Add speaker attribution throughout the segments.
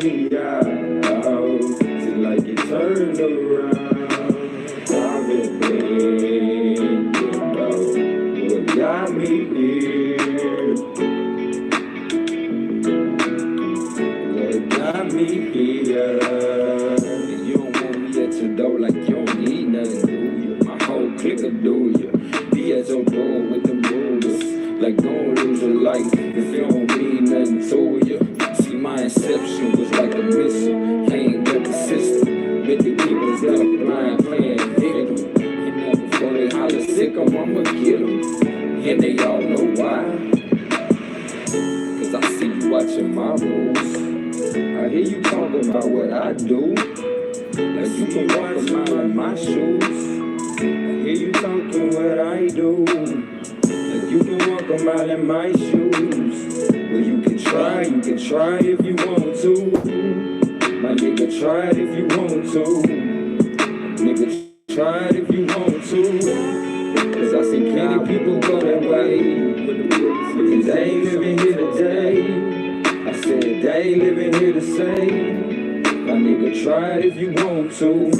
Speaker 1: me out. Feel like it turned around. I've been thinking about what got me here. What got me here. And you don't want me at your door like you don't need nothing, do you? My whole clique will do you. Be at your door with the moves. Like don't lose your life if you don't mean nothing to you. See, my inception was like a missile. Aimed at the system. Make the people that are blind playing victim. You know, before they holler sick 'em, I'ma get 'em. And they all know why. Cause I see you watching my moves. I hear you talking about what I do. Like you can walk a mile in my shoes. I hear you talking what I do. Like you can walk a mile in my shoes. Well, you can try if you want to. My nigga, try it if you want to. Nigga, try it if you want to. Cause I see plenty people go that way. And they ain't living here today. I said they ain't living here to say. My nigga, try it if you want to.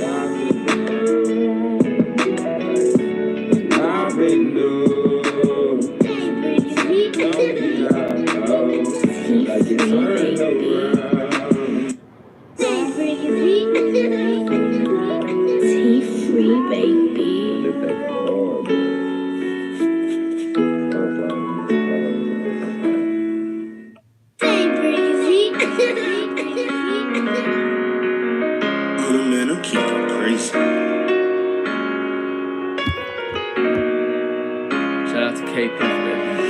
Speaker 1: I've been like it turned around.
Speaker 2: Tea-free, baby.
Speaker 3: Man, I'm keeping crazy.
Speaker 4: Shout out to KP, baby.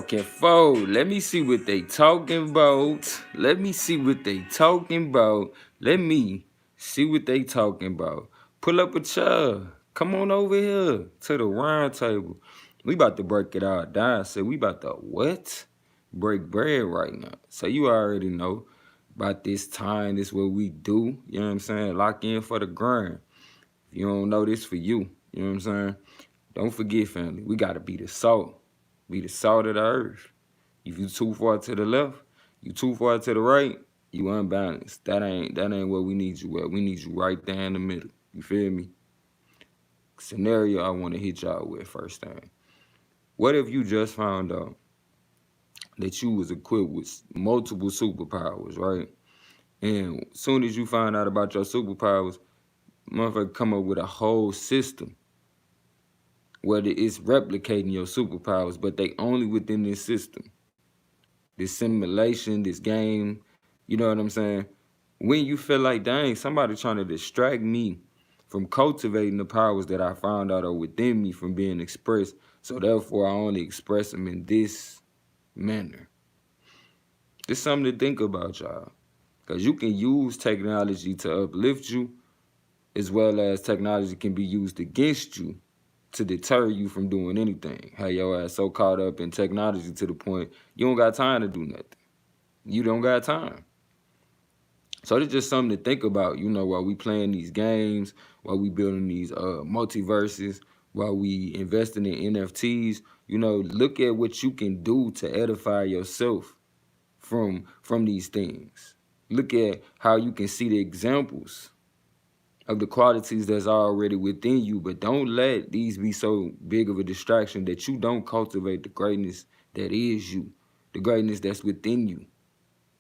Speaker 1: Careful. Let me see what they talking about. Let me see what they talking about. Pull up a chair. Come on over here to the round table. We about to break it all down. So we about to what? Break bread right now. So you already know about this time. This what we do. You know what I'm saying? Lock in for the grind. If you don't know this for you, you know what I'm saying? Don't forget, family. We gotta be the salt. Be the salt of the earth. If you too far to the left, you too far to the right, you unbalanced. That ain't what we need you at. We need you right there in the middle. You feel me? Scenario I want to hit y'all with first thing. What if you just found out that you was equipped with multiple superpowers, right? And as soon as you find out about your superpowers, motherfucker come up with a whole system where it's replicating your superpowers, but they only within this system. This simulation, this game, you know what I'm saying? When you feel like, dang, somebody trying to distract me from cultivating the powers that I found out are within me from being expressed, so therefore I only express them in this manner. It's something to think about, y'all. Because you can use technology to uplift you, as well as technology can be used against you to deter you from doing anything. Have your ass so caught up in technology to the point you don't got time to do nothing. You don't got time. So it's just something to think about, you know, while we playing these games, while we building these multiverses, while we investing in NFTs, you know, look at what you can do to edify yourself from these things. Look at how you can see the examples of the qualities that's already within you, but don't let these be so big of a distraction that you don't cultivate the greatness that is you, the greatness that's within you.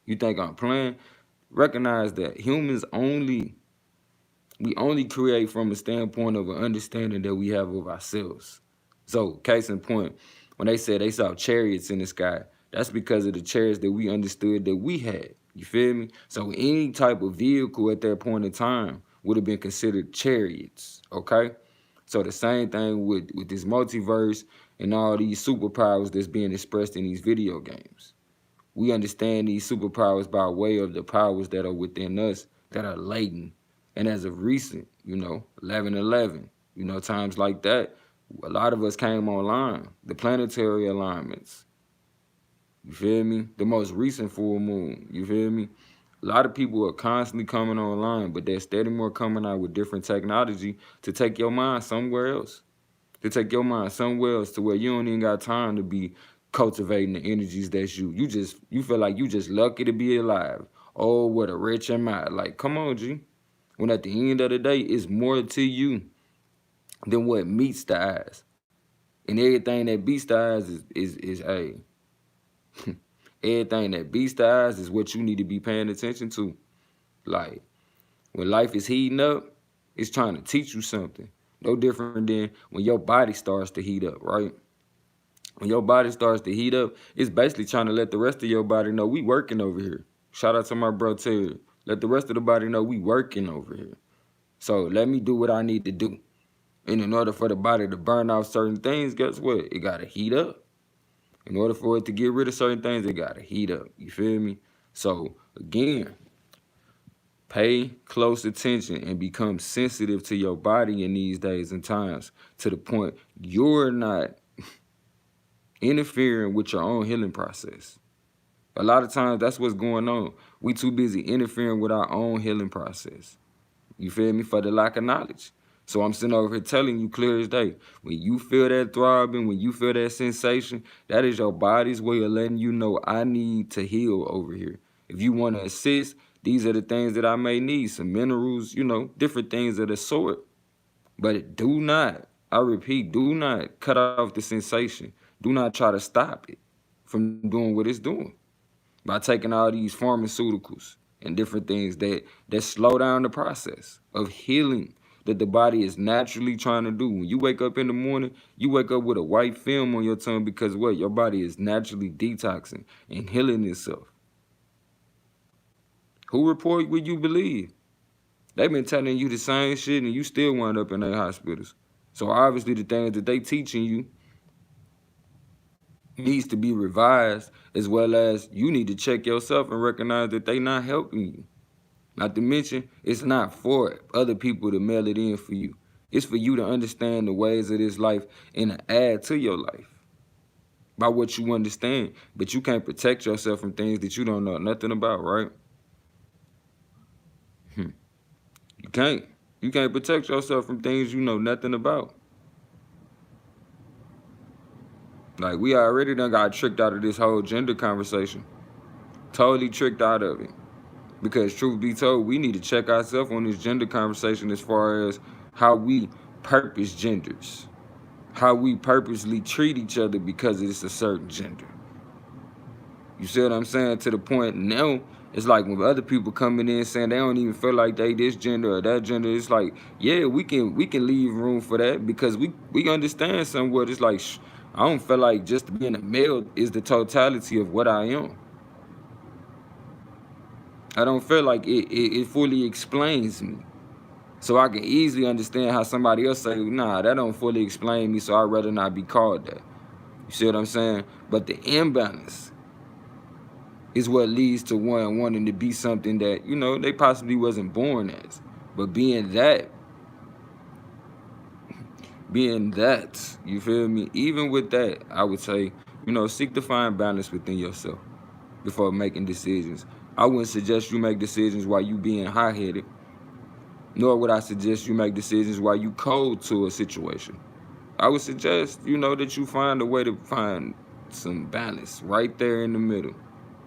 Speaker 1: You think I'm playing? Recognize that humans only create from a standpoint of an understanding that we have of ourselves. So, case in point, when they said they saw chariots in the sky, that's because of the chariots that we understood that we had. You feel me? So any type of vehicle at that point in time would have been considered chariots, okay? So the same thing with this multiverse and all these superpowers that's being expressed in these video games. We understand these superpowers by way of the powers that are within us that are latent. And as of recent, you know, 11/11, you know, times like that, a lot of us came online. The planetary alignments, you feel me? The most recent full moon, you feel me? A lot of people are constantly coming online, but they're steady more coming out with different technology to take your mind somewhere else. To take your mind somewhere else to where you don't even got time to be cultivating the energies that's you. You feel like you just lucky to be alive. Oh, what a rich am I. Like, come on, G. When at the end of the day, it's more to you than what meets the eyes. And everything that beats the eyes is a everything that beats the eyes is what you need to be paying attention to. Like, when life is heating up, it's trying to teach you something. No different than when your body starts to heat up, right? When your body starts to heat up, it's basically trying to let the rest of your body know we working over here. Shout out to my bro Terry. Let the rest of the body know we working over here. So let me do what I need to do. And in order for the body to burn off certain things, guess what? It got to heat up. In order for it to get rid of certain things, it got to heat up. You feel me? So again, pay close attention and become sensitive to your body in these days and times to the point you're not interfering with your own healing process. A lot of times that's what's going on. We too busy interfering with our own healing process. You feel me? For the lack of knowledge. So I'm sitting over here telling you clear as day. When you feel that throbbing, when you feel that sensation, that is your body's way of letting you know I need to heal over here. If you want to assist, these are the things that I may need. Some minerals, you know, different things of the sort. But do not, I repeat, do not cut off the sensation. Do not try to stop it from doing what it's doing by taking all these pharmaceuticals and different things that slow down the process of healing that the body is naturally trying to do. When you wake up in the morning, you wake up with a white film on your tongue because what? Your body is naturally detoxing and healing itself. Who report what you believe? They've been telling you the same shit and you still wind up in their hospitals. So obviously the things that they teaching you needs to be revised, as well as you need to check yourself and recognize that they not helping you. Not to mention, it's not for other people to mail it in for you. It's for you to understand the ways of this life and to add to your life by what you understand. But you can't protect yourself from things that you don't know nothing about, right? You can't. You can't protect yourself from things you know nothing about. Like, we already done got tricked out of this whole gender conversation. Totally tricked out of it. Because truth be told, we need to check ourselves on this gender conversation as far as how we purpose genders. How we purposely treat each other because it's a certain gender. You see what I'm saying? To the point now, it's like when other people coming in saying they don't even feel like they this gender or that gender, it's like, yeah, we can leave room for that because we understand somewhat. It's like, I don't feel like just being a male is the totality of what I am. I don't feel like it fully explains me. So I can easily understand how somebody else say, nah, that don't fully explain me, so I'd rather not be called that. You see what I'm saying? But the imbalance is what leads to one wanting to be something that, you know, they possibly wasn't born as. But being that, you feel me? Even with that, I would say, you know, seek to find balance within yourself before making decisions. I wouldn't suggest you make decisions while you being high-headed, nor would I suggest you make decisions while you cold to a situation. I would suggest, you know, that you find a way to find some balance right there in the middle,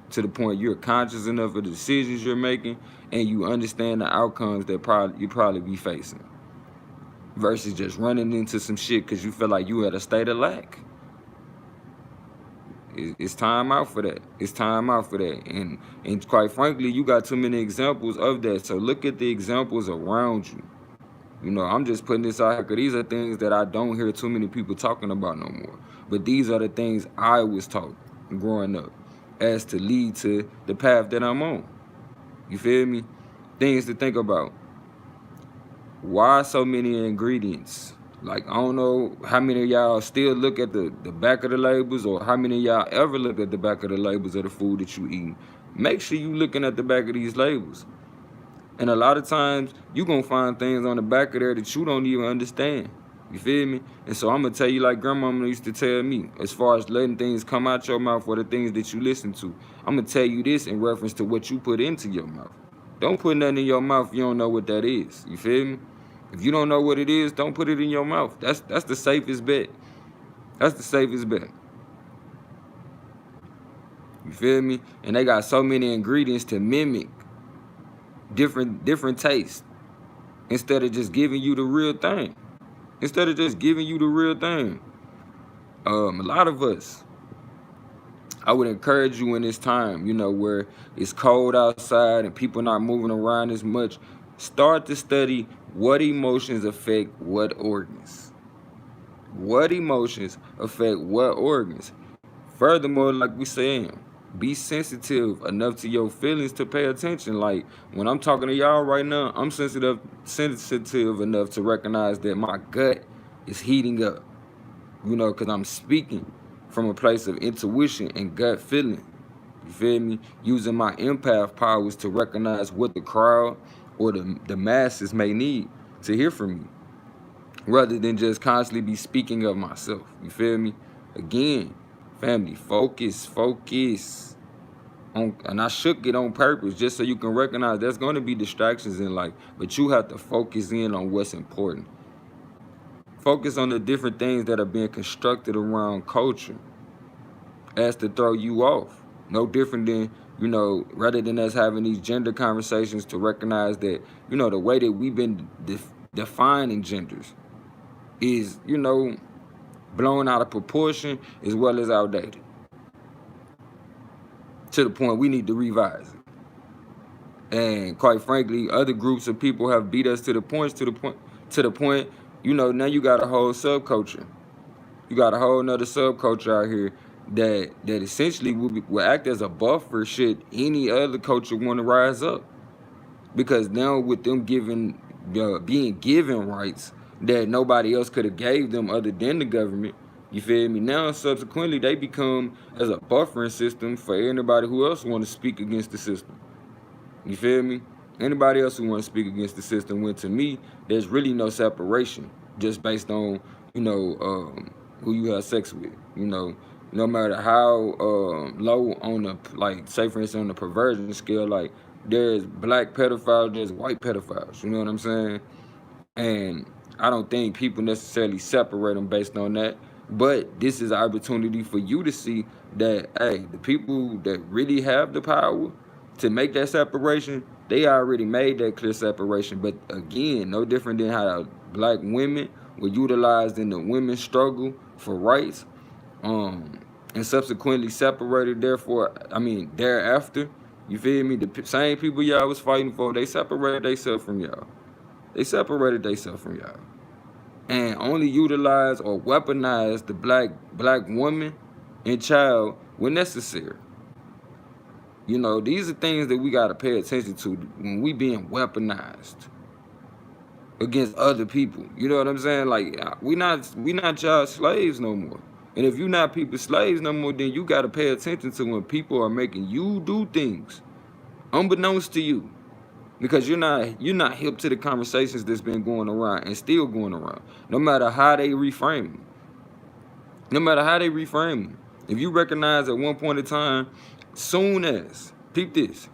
Speaker 1: to the point you're conscious enough of the decisions you're making and you understand the outcomes that you probably be facing, versus just running into some shit because you feel like you at a state of lack. It's time out for that. It's time out for that. And quite frankly, you got too many examples of that. So look at the examples around you. You know, I'm just putting this out here because these are things that I don't hear too many people talking about no more. But these are the things I was taught growing up as to lead to the path that I'm on. You feel me? Things to think about. Why so many ingredients? Like, I don't know how many of y'all still look at the back of the labels, or how many of y'all ever look at the back of the labels of the food that you eat. Make sure you looking at the back of these labels. And a lot of times, you going to find things on the back of there that you don't even understand. You feel me? And so I'm going to tell you like grandmama used to tell me, as far as letting things come out your mouth or the things that you listen to. I'm going to tell you this in reference to what you put into your mouth. Don't put nothing in your mouth if you don't know what that is. You feel me? If you don't know what it is, don't put it in your mouth. That's the safest bet. That's the safest bet. You feel me? And they got so many ingredients to mimic different tastes instead of just giving you the real thing. A lot of us, I would encourage you in this time, you know, where it's cold outside and people not moving around as much, start to study what emotions affect what organs. What emotions affect what organs. Furthermore, like we saying, be sensitive enough to your feelings to pay attention. Like, when I'm talking to y'all right now, I'm sensitive enough to recognize that my gut is heating up. You know, because I'm speaking from a place of intuition and gut feeling. You feel me? Using my empath powers to recognize what the crowd or the masses may need to hear from me, rather than just constantly be speaking of myself. You feel me? Again, family, focus. And I shook it on purpose just so you can recognize there's going to be distractions in life, but you have to focus in on what's important. Focus on the different things that are being constructed around culture as to throw you off. No different than, you know, rather than us having these gender conversations, to recognize that, you know, the way that we've been defining genders is, you know, blown out of proportion as well as outdated. To the point we need to revise it. And quite frankly, other groups of people have beat us to the point, you know, now you got a whole subculture. You got a whole nother subculture out here that essentially will act as a buffer should any other culture want to rise up. Because now with them being given rights that nobody else could have gave them other than the government, you feel me? Now subsequently they become as a buffering system for anybody who else want to speak against the system. You feel me? Anybody else who want to speak against the system, when to me, there's really no separation, just based on, who you have sex with. No matter how low on the, like, say for instance on the perversion scale, like there's black pedophiles, there's white pedophiles. You know what I'm saying? And I don't think people necessarily separate them based on that. But this is an opportunity for you to see that, hey, the people that really have the power to make that separation, they already made that clear separation. But again, no different than how black women were utilized in the women's struggle for rights, and subsequently separated thereafter. You feel me? The same people y'all was fighting for, they separated themselves from y'all. They separated themselves from y'all. And only utilize or weaponize the black woman and child when necessary. These are things that we gotta pay attention to when we being weaponized against other people. You know what I'm saying? Like, we not y'all slaves no more. And if you're not people's slaves no more, then you gotta pay attention to when people are making you do things unbeknownst to you. Because you're not hip to the conversations that's been going around and still going around. No matter how they reframe them. No matter how they reframe them. If you recognize at one point in time, peep this,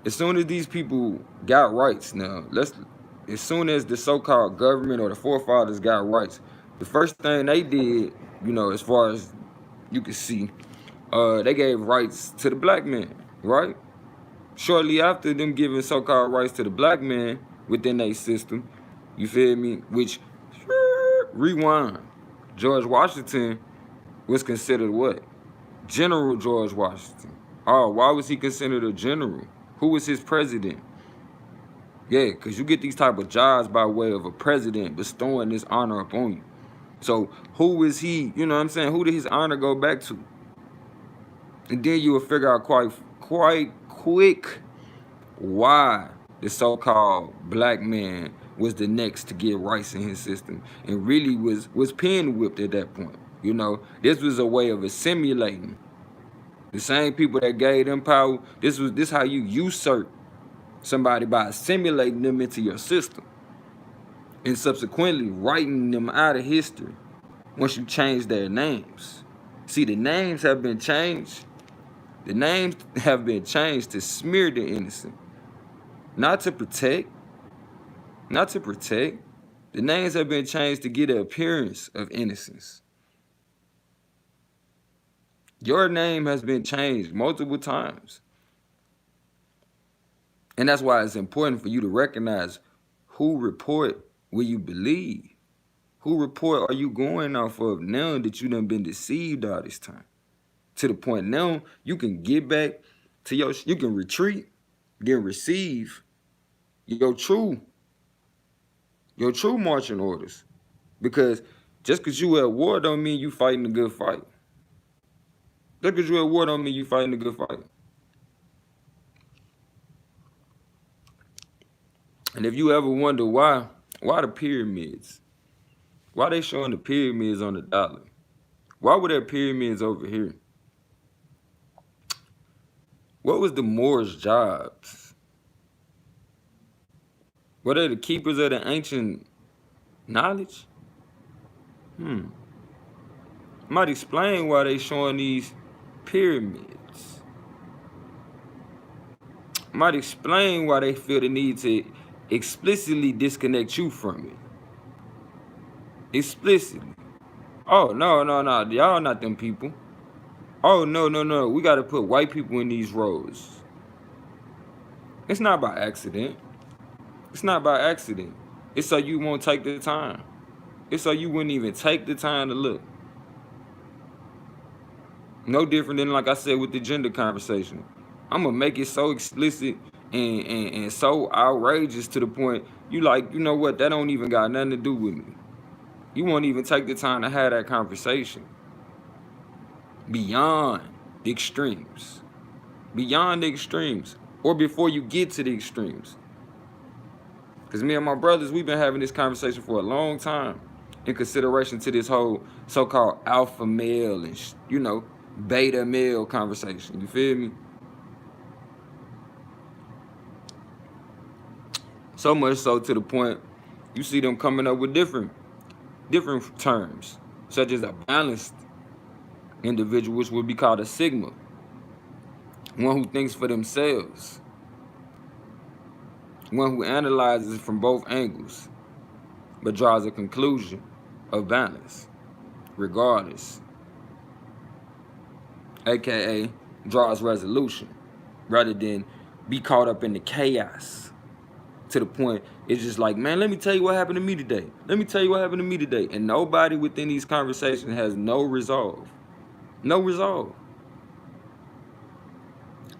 Speaker 1: as soon as these people got rights now, as soon as the so-called government or the forefathers got rights, the first thing they did, as far as you can see, they gave rights to the black man, right? Shortly after them giving so-called rights to the black man within their system, you feel me? Which, rewind, George Washington was considered what? General George Washington. Oh, why was he considered a general? Who was his president? Yeah, because you get these type of jobs by way of a president bestowing this honor upon you. So who is he? You know what I'm saying? Who did his honor go back to? And then you will figure out quite quick why the so-called black man was the next to get rights in his system and really was pen whipped at that point. This was a way of assimilating the same people that gave them power. This how you usurp somebody, by assimilating them into your system and subsequently writing them out of history once you change their names. See, the names have been changed. The names have been changed to smear the innocent. Not to protect. The names have been changed to get the appearance of innocence. Your name has been changed multiple times. And that's why it's important for you to recognize who report will you believe. Who report are you going off of now that you done been deceived all this time? To the point now you can get back to you can retreat, then receive your true marching orders. Because just because you at war don't mean you fighting a good fight. Just because you at war don't mean you fighting a good fight. And if you ever wonder why the pyramids? Why they showing the pyramids on the dollar? Why were there pyramids over here? What was the Moors' jobs? Were they the keepers of the ancient knowledge? Might explain why they showing these pyramids. Might explain why they feel the need to explicitly disconnect you from it. Explicitly. Oh, no. Y'all not them people. Oh, no. We got to put white people in these roles. It's not by accident. It's so you won't take the time. It's so you wouldn't even take the time to look. No different than, like I said, with the gender conversation. I'm going to make it so explicit and so outrageous to the point you like, you know what, that don't even got nothing to do with me. You won't even take the time to have that conversation. Beyond the extremes. Or before you get to the extremes. Because me and my brothers, we've been having this conversation for a long time in consideration to this whole so-called alpha male and, beta male conversation. You feel me? So much so to the point you see them coming up with different terms, such as a balanced individual, which would be called a sigma, one who thinks for themselves, one who analyzes from both angles, but draws a conclusion of balance, regardless, aka draws resolution, rather than be caught up in the chaos to the point it's just like, man, let me tell you what happened to me today. Let me tell you what happened to me today. And nobody within these conversations has no resolve. No resolve.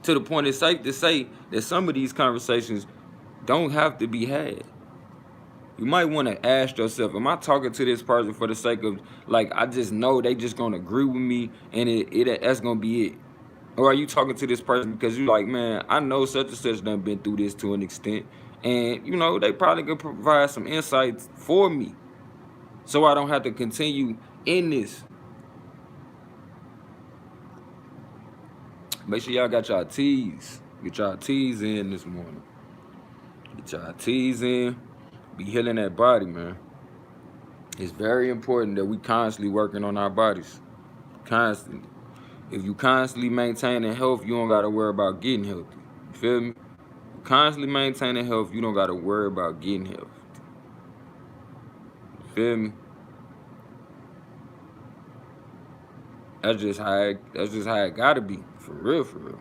Speaker 1: To the point it's safe to say that some of these conversations don't have to be had. You might want to ask yourself, am I talking to this person for the sake of, like, I just know they just going to agree with me and that's going to be it? Or are you talking to this person because you're like, man, I know such and such done been through this to an extent, and, you know, they probably could provide some insights for me so I don't have to continue in this. Make sure y'all got y'all teas. Get y'all teas in this morning. Get y'all teas in. Be healing that body, man. It's very important that we constantly working on our bodies. Constantly. If you constantly maintaining health, you don't got to worry about getting healthy. You feel me? Constantly maintaining health, you don't got to worry about getting healthy. You feel me? That's just how it gotta be. For real, for real.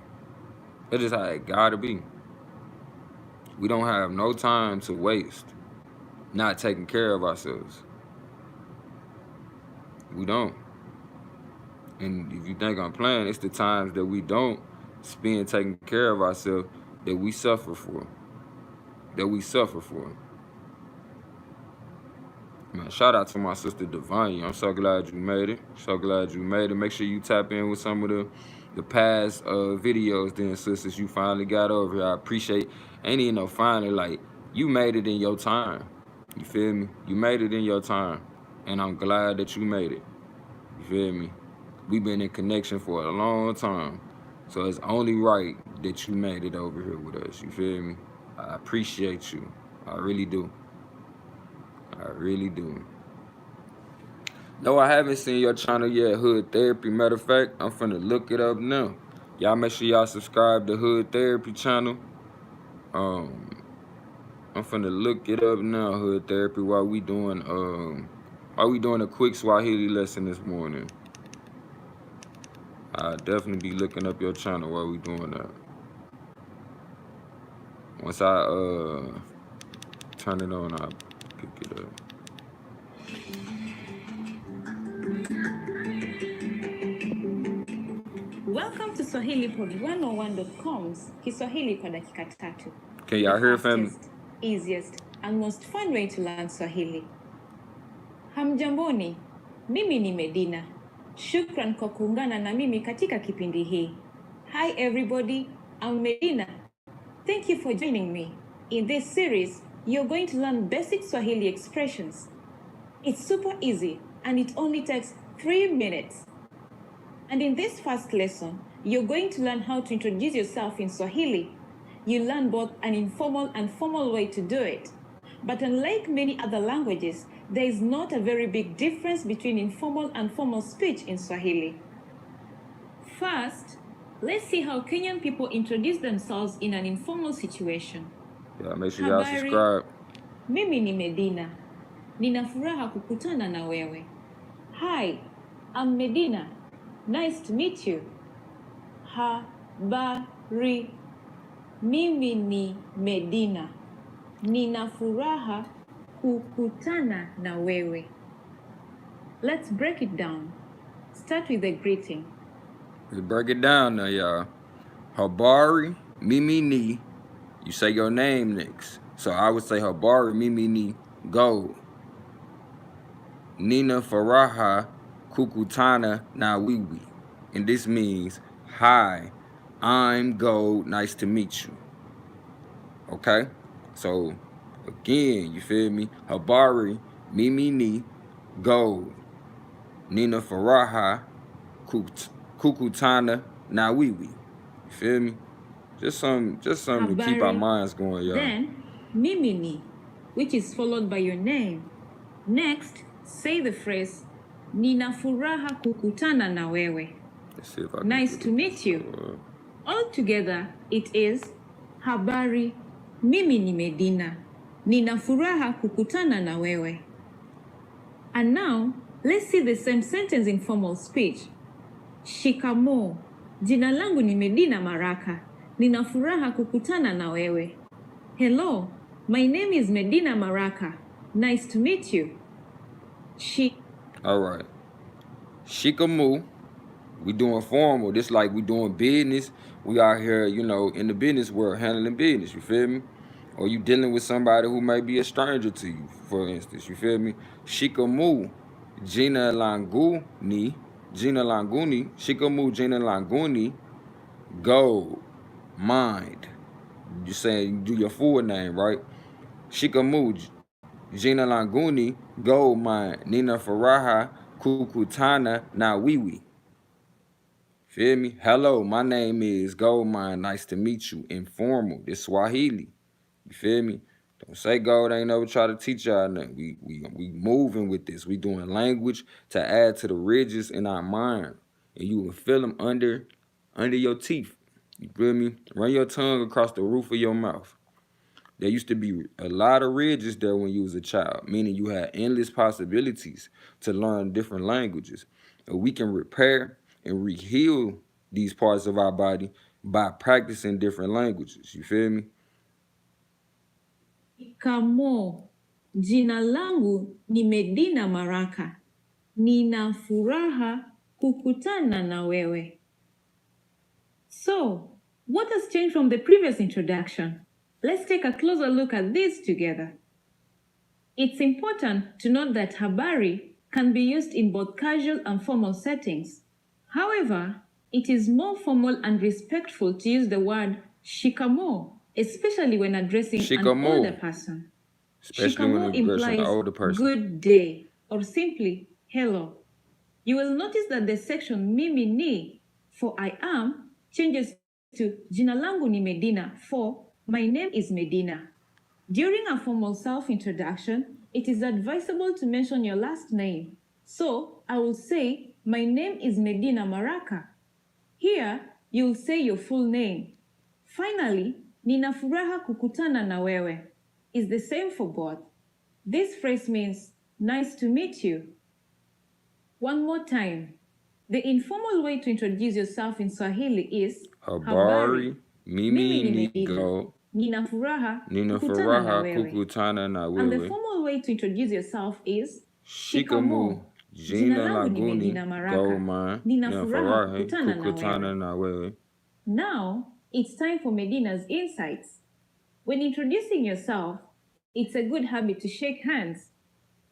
Speaker 1: That's just how it gotta be. We don't have no time to waste not taking care of ourselves. We don't. And if you think I'm playing, it's the times that we don't spend taking care of ourselves that we suffer for. Man, shout out to my sister Divine. I'm so glad you made it. Make sure you tap in with some of the past videos then, sisters, you finally got over here. I appreciate, ain't even no finally, like, you made it in your time. You feel me? You made it in your time. And I'm glad that you made it. You feel me? We've been in connection for a long time. So it's only right that you made it over here with us. You feel me? I appreciate you. I really do. I really do. No, I haven't seen your channel yet, Hood Therapy. Matter of fact, I'm finna look it up now. Y'all make sure y'all subscribe to Hood Therapy channel. I'm finna look it up now, Hood Therapy, while we doing a quick Swahili lesson this morning. I'll definitely be looking up your channel while we doing that. Once I turn it on, I'll pick it up.
Speaker 3: Welcome to SwahiliPod101.com's Kiswahili kwa dakika tatu.
Speaker 1: Can y'all hear, family?
Speaker 3: Easiest and most fun way to learn Swahili. Hamjamboni, mimi ni Medina. Shukran kwa kuungana na mimi katika kipindi hii. Hi everybody, I'm Medina. Thank you for joining me. In this series, you're going to learn basic Swahili expressions. It's super easy and it only takes 3 minutes. And in this first lesson, you're going to learn how to introduce yourself in Swahili. You learn both an informal and formal way to do it. But unlike many other languages, there is not a very big difference between informal and formal speech in Swahili. First, let's see how Kenyan people introduce themselves in an informal situation.
Speaker 1: Yeah, make sure y'all subscribe.
Speaker 3: Mimi ni Medina. Nina furaha kukutana na wewe. Hi, I'm Medina. Nice to meet you. Habari. Mimi ni Medina. Nina furaha kukutana na wewe. Let's break it down. Start with the greeting.
Speaker 1: Let's break it down now, y'all. Habari, mimi ni. You say your name next. So I would say Habari, mimi ni, Gold. Nina faraha kukutana na wewe. And this means, hi, I'm Gold, nice to meet you. Okay? So, again, you feel me? Habari, mimi ni, Gold. Nina faraha kukutana na wewe. You feel me? Just something to keep our minds going, y'all.
Speaker 3: Then, mimi ni, which is followed by your name. Next, say the phrase, nina furaha kukutana na wewe.
Speaker 1: Let's see if I can
Speaker 3: Nice
Speaker 1: do
Speaker 3: to meet you.
Speaker 1: it.
Speaker 3: Altogether, it is, habari, mimi ni Medina. Nina furaha kukutana na wewe. And now, let's see the same sentence in formal speech. Shikamoo. Jina langu ni Medina Maraka. Nina furaha kukutana na wewe. Hello, my name is Medina Maraka. Nice to meet you.
Speaker 1: All right. Shikamoo. We doing formal. This like we doing business. We out here, you know, in the business world, handling business. You feel me? Or you dealing with somebody who may be a stranger to you, for instance. You feel me? Shikamoo. Gina Languni. Shikamoo Gina Languni. GoldMind. You saying you do your full name, right? Shikamoo Gina Languni. GoldMind. Nina Faraha Kukutana na Wiwi. Feel me? Hello, my name is GoldMind. Nice to meet you. Informal. This Swahili. You feel me? Don't say gold ain't never try to teach y'all nothing. We moving with this. We doing language to add to the ridges in our mind. And you will feel them under your teeth. You feel me? Run your tongue across the roof of your mouth. There used to be a lot of ridges there when you was a child, meaning you had endless possibilities to learn different languages. And we can repair and re-heal these parts of our body by practicing different languages. You feel me?
Speaker 3: Shikamoo. Jina langu ni Medina Maraka. Nina furaha kukutana na wewe. So, what has changed from the previous introduction? Let's take a closer look at this together. It's important to note that habari can be used in both casual and formal settings. However, it is more formal and respectful to use the word shikamoo, especially when addressing an older person.
Speaker 1: Especially when addressing an older person.
Speaker 3: Good day, or simply hello. You will notice that the section mimi ni, for I am, changes to jina langu ni Medina, for my name is Medina. During a formal self-introduction, it is advisable to mention your last name. So, I will say, my name is Medina Maraka. Here, you will say your full name. Finally, nina furaha kukutana na wewe is the same for both. This phrase means, nice to meet you. One more time. The informal way to introduce yourself in Swahili is
Speaker 1: habari, mimi ni go,
Speaker 3: nina furaha kukutana na wewe. And the formal way to introduce yourself is
Speaker 1: shikamoo. Jina langu ni GoldMind. Nina furaha kukutana na wewe.
Speaker 3: Now, it's time for Medina's insights. When introducing yourself, it's a good habit to shake hands.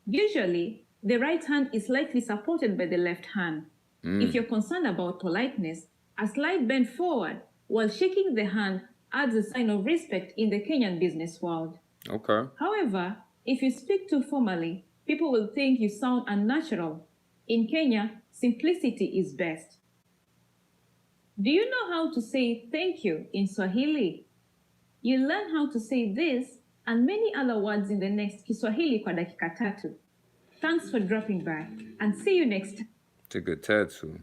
Speaker 3: Usually, the right hand is slightly supported by the left hand. If you're concerned about politeness, a slight bend forward while shaking the hand adds a sign of respect in the Kenyan business world.
Speaker 1: Okay.
Speaker 3: However, if you speak too formally, people will think you sound unnatural. In Kenya, simplicity is best. Do you know how to say thank you in Swahili? You'll learn how to say this and many other words in the next Kiswahili kwa dakika tatu. Thanks for dropping by and see you next time.
Speaker 1: Took a tattoo.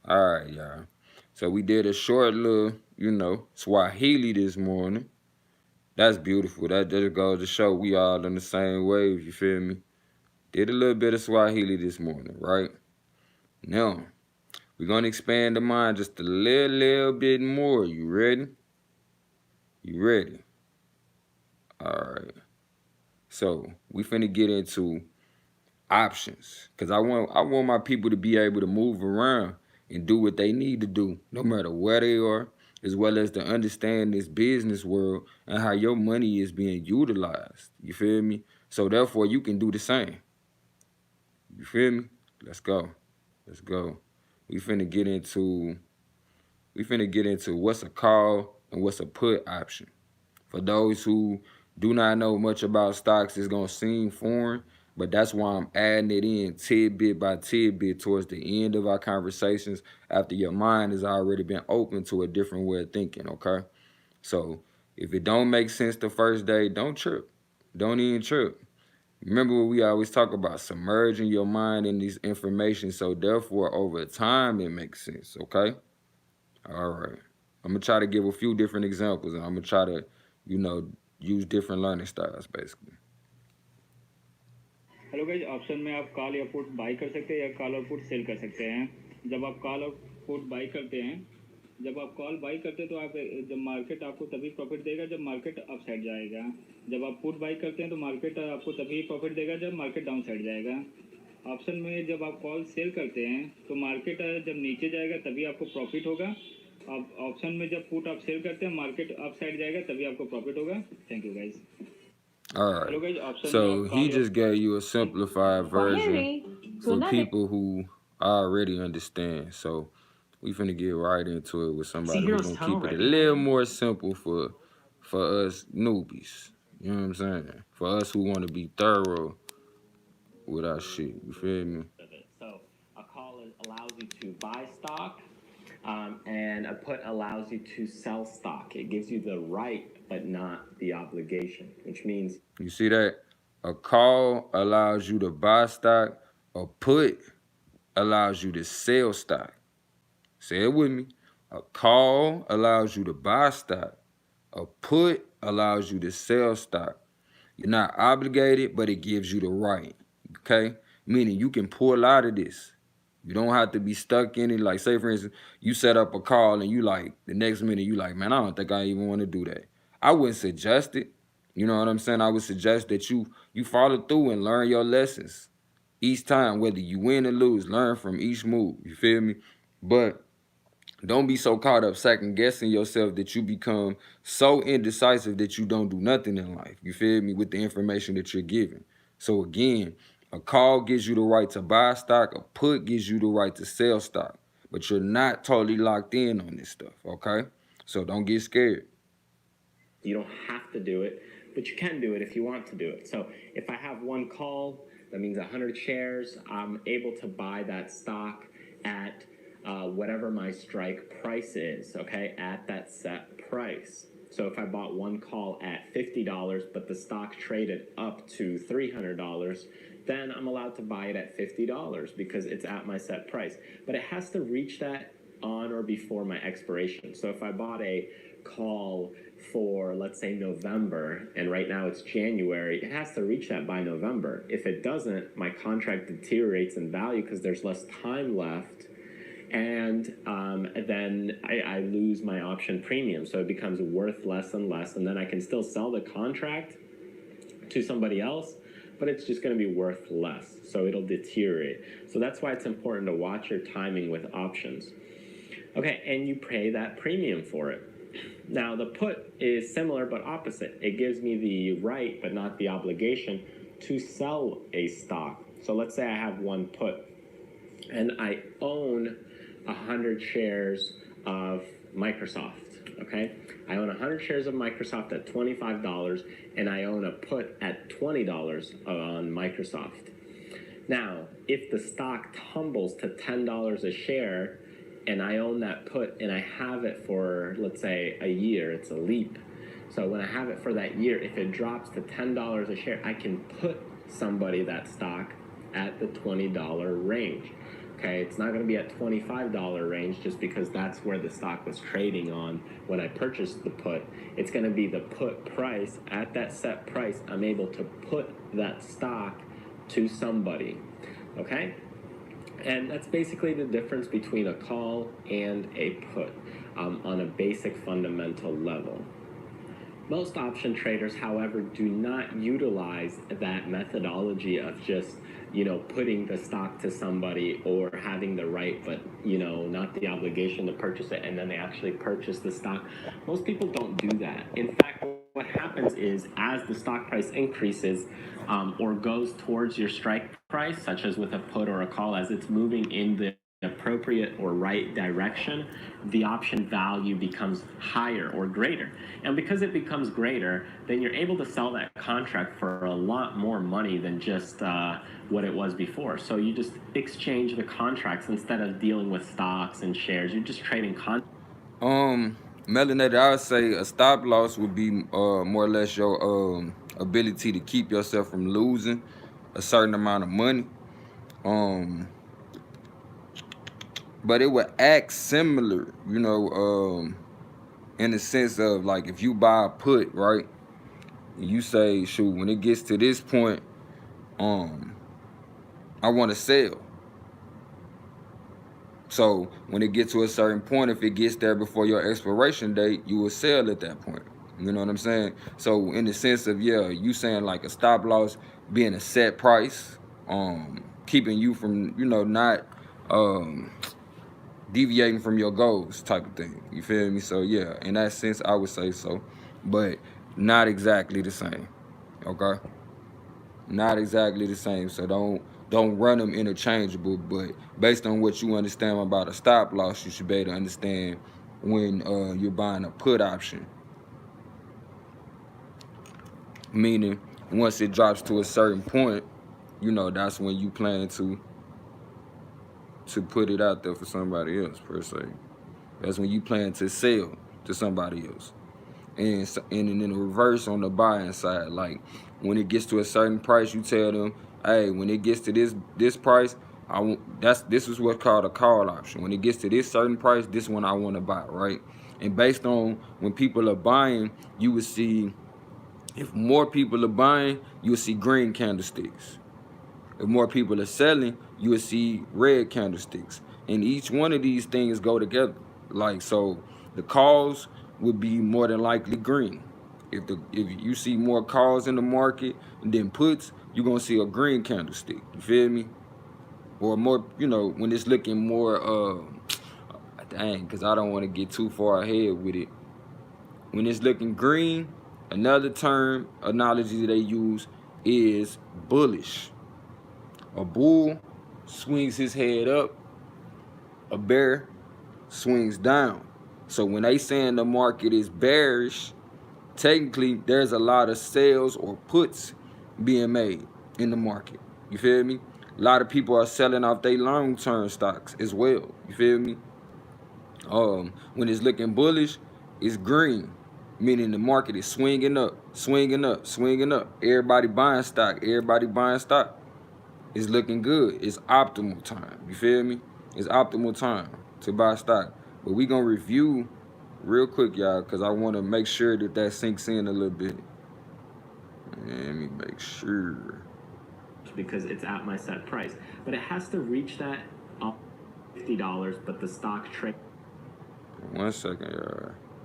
Speaker 1: All right, y'all. So we did a short little, Swahili this morning. That's beautiful. That just goes to show we all on the same wave, you feel me? Did a little bit of Swahili this morning, right? Now, we're going to expand the mind just a little bit more. You ready? You ready? All right. So, we finna get into options, because I want my people to be able to move around and do what they need to do, no matter where they are, as well as to understand this business world and how your money is being utilized. You feel me? So therefore, you can do the same. You feel me? Let's go. Let's go. We finna get into what's a call and what's a put option. For those who do not know much about stocks, it's gonna seem foreign, but that's why I'm adding it in tidbit by tidbit towards the end of our conversations after your mind has already been open to a different way of thinking, okay? So If it don't make sense the first day, don't trip. Don't even trip. Remember what we always talk about, submerging your mind in this information, so therefore over time it makes sense, okay? All right. I'm gonna try to give a few different examples, and I'm gonna try to, use different learning styles basically.
Speaker 5: Hello guys, option में आप call या put by कर सकते हैं या call और put sell कर सकते हैं। जब आप कॉल और पुट बाई करते हैं, जब आप कॉल बाई करते हैं तो आप जब मार्केट आपको तभी प्रॉफिट देगा जब मार्केट अप साइड जाएगा। जब आप पुट बाई करते हैं तो मार्केट आपको तभी प्रॉफिट देगा जब मार्केट डाउन साइड जाएगा। ऑप्शन में जब आप कॉल सेल करते हैं तो मार्केट जब नीचे जाएगा तभी आपको प्रॉफिट होगा। अब ऑप्शन में जब पुट आप सेल करते हैं मार्केट अप साइड जाएगा तभी आपको प्रॉफिट होगा। Thank you guys.
Speaker 1: All right. So he just gave you a simplified version for people who already understand. So we finna get right into it with somebody who's gonna keep it a little more simple for us newbies. You know what I'm saying? For us who want to be thorough with our shit. You feel me?
Speaker 6: So a call allows you to buy stock, and a put allows you to sell stock. It gives you the right, but not the obligation, which means...
Speaker 1: You see that? A call allows you to buy stock. A put allows you to sell stock. Say it with me. A call allows you to buy stock. A put allows you to sell stock. You're not obligated, but it gives you the right, okay? Meaning you can pull out of this. You don't have to be stuck in it. Like, say, for instance, you set up a call and you like, the next minute you like, man, I don't think I even want to do that. I wouldn't suggest it. You know what I'm saying? I would suggest that you follow through and learn your lessons. Each time, whether you win or lose, learn from each move. You feel me? But don't be so caught up second guessing yourself that you become so indecisive that you don't do nothing in life. You feel me? With the information that you're given. So again, a call gives you the right to buy stock. A put gives you the right to sell stock. But you're not totally locked in on this stuff, okay? So don't get scared.
Speaker 6: You don't have to do it, but you can do it if you want to do it. So if I have one call, that means 100 shares. I'm able to buy that stock at whatever my strike price is, okay, at that set price. So if I bought one call at $50, but the stock traded up to $300, then I'm allowed to buy it at $50 because it's at my set price. But it has to reach that on or before my expiration. So if I bought a call for, let's say, November, and right now it's January, it has to reach that by November. If it doesn't, my contract deteriorates in value because there's less time left, and then I lose my option premium, so it becomes worth less and less, and then I can still sell the contract to somebody else, but it's just going to be worth less, so it'll deteriorate. So that's why it's important to watch your timing with options. Okay, and you pay that premium for it. Now, the put is similar but opposite. It gives me the right, but not the obligation, to sell a stock. So let's say I have one put, and I own 100 shares of Microsoft, okay? I own 100 shares of Microsoft at $25, and I own a put at $20 on Microsoft. Now, if the stock tumbles to $10 a share, and I own that put, and I have it for, let's say, a year, it's a leap. So when I have it for that year, if it drops to $10 a share, I can put somebody that stock at the $20 range. Okay, it's not going to be at $25 range just because that's where the stock was trading on when I purchased the put. It's going to be the put price. At that set price, I'm able to put that stock to somebody. Okay? And that's basically the difference between a call and a put on a basic fundamental level. Most option traders, however, do not utilize that methodology of just, putting the stock to somebody or having the right, but, not the obligation to purchase it, and then they actually purchase the stock. Most people don't do that. In fact, what happens is as the stock price increases or goes towards your strike price, such as with a put or a call, as it's moving in the appropriate or right direction, the option value becomes higher or greater. And because it becomes greater, then you're able to sell that contract for a lot more money than just what it was before. So you just exchange the contracts instead of dealing with stocks and shares. You're just trading contracts.
Speaker 1: Melanated, I would say a stop loss would be more or less your ability to keep yourself from losing a certain amount of money. But it would act similar, in the sense of like if you buy a put, right? You say, shoot, when it gets to this point, I want to sell. So when it gets to a certain point, if it gets there before your expiration date, you will sell at that point. You know what I'm saying? So in the sense of, yeah, you saying like a stop loss being a set price, keeping you from, not deviating from your goals type of thing. You feel me? So yeah, in that sense, I would say so, but not exactly the same. Okay, not exactly the same. So don't run them interchangeable. But based on what you understand about a stop loss, you should be able to understand when you're buying a put option. Meaning, once it drops to a certain point, that's when you plan to put it out there for somebody else per se. That's when you plan to sell to somebody else. And in the reverse on the buying side, like when it gets to a certain price, you tell them, hey, when it gets to this price, this is what's called a call option. When it gets to this certain price, this one I want to buy, right? And based on when people are buying, you would see, if more people are buying, you will see green candlesticks. If more people are selling, you will see red candlesticks. And each one of these things go together. Like, so the calls would be more than likely green. If you see more calls in the market than puts, you're gonna see a green candlestick. You feel me? Or more, when it's looking more dang, because I don't want to get too far ahead with it. When it's looking green, another term, analogy they use is bullish. A bull swings his head up, a bear swings down. So when they saying the market is bearish, technically there's a lot of sales or puts being made in the market. You feel me? A lot of people are selling off their long-term stocks as well. You feel me? When it's looking bullish, it's green, meaning the market is swinging up, swinging up, swinging up. Everybody buying stock. Everybody buying stock. It's looking good. It's optimal time. You feel me? It's optimal time to buy stock. But we gonna review real quick, y'all, because I want to make sure that sinks in a little bit. Let me make sure.
Speaker 6: Because it's at my set price, but it has to reach that $50. But the stock trade.
Speaker 1: 1 second,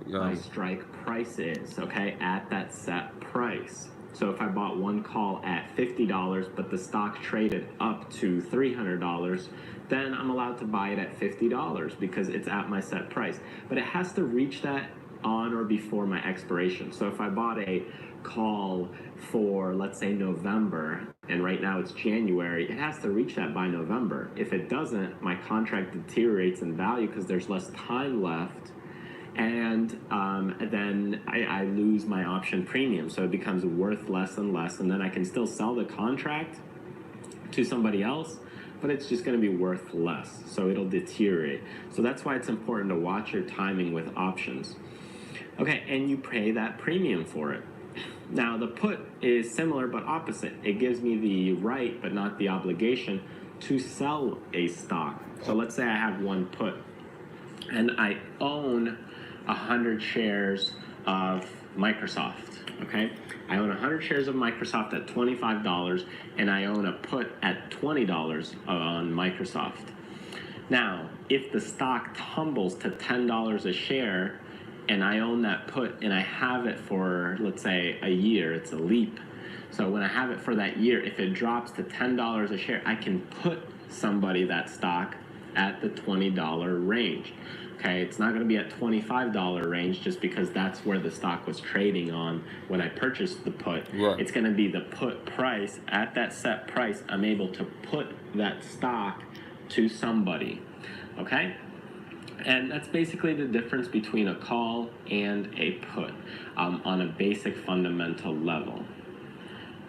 Speaker 1: y'all.
Speaker 6: My strike price is okay at that set price. So if I bought one call at $50, but the stock traded up to $300, then I'm allowed to buy it at $50 because it's at my set price. But it has to reach that on or before my expiration. So if I bought a call for, let's say, November, and right now it's January, it has to reach that by November. If it doesn't, my contract deteriorates in value because there's less time left. And then I lose my option premium, so it becomes worth less and less, and then I can still sell the contract to somebody else, but it's just going to be worth less, so it'll deteriorate. So that's why it's important to watch your timing with options. Okay, and you pay that premium for it. Now, the put is similar but opposite. It gives me the right, but not the obligation, to sell a stock. So let's say I have one put, and I own 100 shares of Microsoft, okay? I own 100 shares of Microsoft at $25, and I own a put at $20 on Microsoft. Now, if the stock tumbles to $10 a share, and I own that put, and I have it for, let's say, a year, it's a leap. So when I have it for that year, if it drops to $10 a share, I can put somebody that stock at the $20 range. Okay, it's not going to be at $25 range just because that's where the stock was trading on when I purchased the put.
Speaker 1: Right.
Speaker 6: It's going to be the put price. At that set price, I'm able to put that stock to somebody. Okay? And that's basically the difference between a call and a put on a basic fundamental level.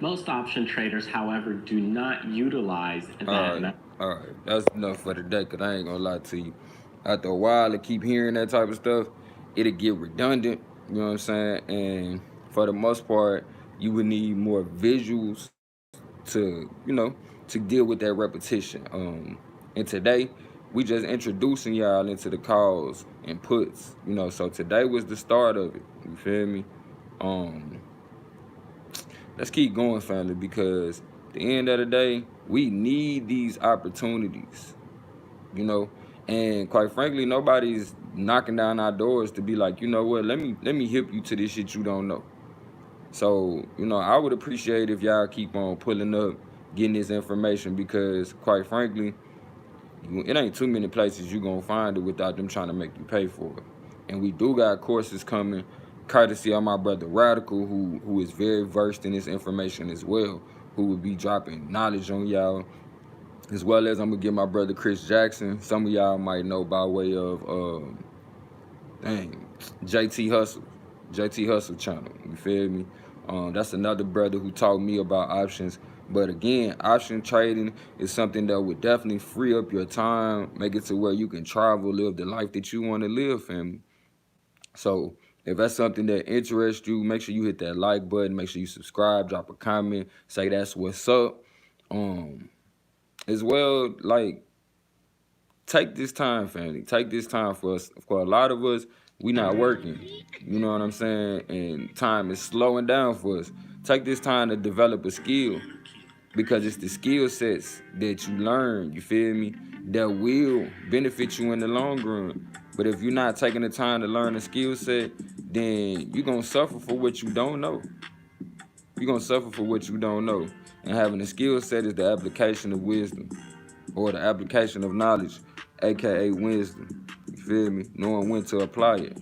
Speaker 6: Most option traders, however, do not utilize that.
Speaker 1: All right, that's enough for today, because I ain't going to lie to you. After a while, I keep hearing that type of stuff, it'll get redundant. You know what I'm saying? And for the most part, you would need more visuals to, to deal with that repetition. And today, we just introducing y'all into the calls and puts. So today was the start of it. You feel me? Um, let's keep going, family, because at the end of the day, we need these opportunities. And quite frankly, nobody's knocking down our doors to be like, you know what, let me hip you to this shit you don't know. So, I would appreciate if y'all keep on pulling up, getting this information, because quite frankly, it ain't too many places you gonna find it without them trying to make you pay for it. And we do got courses coming, courtesy of my brother Radical, who is very versed in this information as well, who will be dropping knowledge on y'all, as well as I'm gonna get my brother Chris Jackson. Some of y'all might know by way of JT Hustle channel. You feel me? That's another brother who taught me about options. But again, option trading is something that would definitely free up your time, make it to where you can travel, live the life that you want to live, family. So if that's something that interests you, make sure you hit that like button, make sure you subscribe, drop a comment, say that's what's up. As well, like, take this time, family. Take this time for us. For a lot of us, we not working. You know what I'm saying? And time is slowing down for us. Take this time to develop a skill, because it's the skill sets that you learn, you feel me, that will benefit you in the long run. But if you're not taking the time to learn a skill set, then you're going to suffer for what you don't know. You're going to suffer for what you don't know. And having a skill set is the application of wisdom, or the application of knowledge, aka wisdom. You feel me? Knowing when to apply it.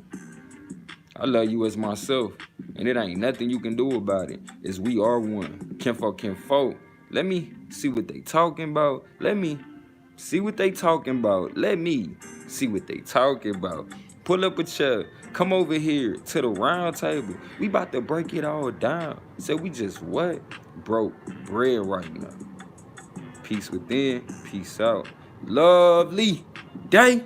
Speaker 1: I love you as myself, and it ain't nothing you can do about it. As we are one. Kinfolk. Let me see what they talking about. Let me see what they talking about. Let me see what they talking about. Pull up a chair. Come over here to the round table. We about to break it all down. So we just what? Broke bread right now. Peace within, peace out. Lovely day.